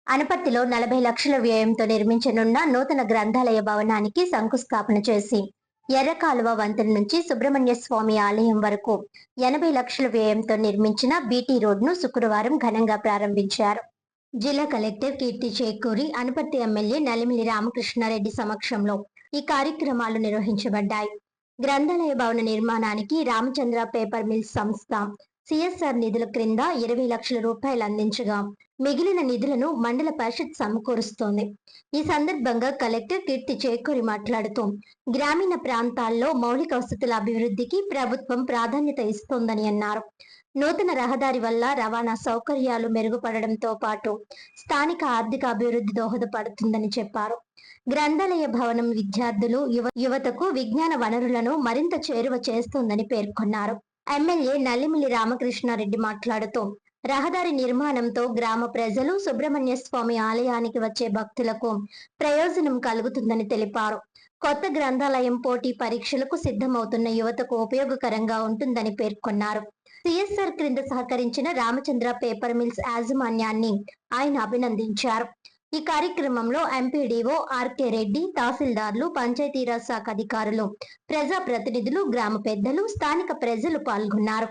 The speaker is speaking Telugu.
అనపర్తిలో 40 లక్షల వ్యయంతో నిర్మించనున్న నూతన గ్రంథాలయ భవనానికి శంకుస్థాపన చేసి ఎర్రకాలువ వంతెన నుంచి సుబ్రహ్మణ్య స్వామి ఆలయం వరకు 80 లక్షల వ్యయంతో నిర్మించిన బీటీ రోడ్ను శుక్రవారం ఘనంగా ప్రారంభించారు. జిల్లా కలెక్టర్ కీర్తి చేకూరి, అనపర్తి ఎమ్మెల్యే నల్లిమిల్లి రామకృష్ణారెడ్డి సమక్షంలో ఈ కార్యక్రమాలు నిర్వహించబడ్డాయి. గ్రంథాలయ భవన నిర్మాణానికి రామచంద్ర పేపర్ మిల్స్ సంస్థ సిఎస్ఆర్ నిధుల క్రింద 20 లక్షల రూపాయలు అందించగా మిగిలిన నిధులను మండల పరిషత్ సమకూరుస్తోంది. ఈ సందర్భంగా కలెక్టర్ కీర్తి చేకూరి మాట్లాడుతూ, గ్రామీణ ప్రాంతాల్లో మౌలిక వసతుల అభివృద్ధికి ప్రభుత్వం ప్రాధాన్యత ఇస్తోందని అన్నారు. నూతన రహదారి వల్ల రవాణా సౌకర్యాలు మెరుగుపడడంతో పాటు స్థానిక ఆర్థిక అభివృద్ధి దోహదపడుతుందని చెప్పారు. గ్రంథాలయ భవనం విద్యార్థులు, యువతకు విజ్ఞాన వనరులను మరింత చేరువ చేస్తోందని పేర్కొన్నారు. ఎమ్మెల్యే నల్లిమిల్లి రామకృష్ణారెడ్డి మాట్లాడుతూ, రహదారి నిర్మాణంతో గ్రామ ప్రజలు, సుబ్రహ్మణ్య స్వామి ఆలయానికి వచ్చే భక్తులకు ప్రయోజనం కలుగుతుందని తెలిపారు. కొత్త గ్రంథాలయం పోటీ పరీక్షలకు సిద్ధమవుతున్న యువతకు ఉపయోగకరంగా ఉంటుందని పేర్కొన్నారు. సిఎస్ఆర్ క్రింద సహకరించిన రామచంద్ర పేపర్ మిల్స్ యాజమాన్యాన్ని ఆయన అభినందించారు. ఈ కార్యక్రమంలో ఎంపీడీఓ ఆర్కే రెడ్డి, తహసీల్దార్లు, పంచాయతీరాజ్ శాఖ అధికారులు, ప్రజాప్రతినిధులు, గ్రామ పెద్దలు, స్థానిక ప్రజలు పాల్గొన్నారు.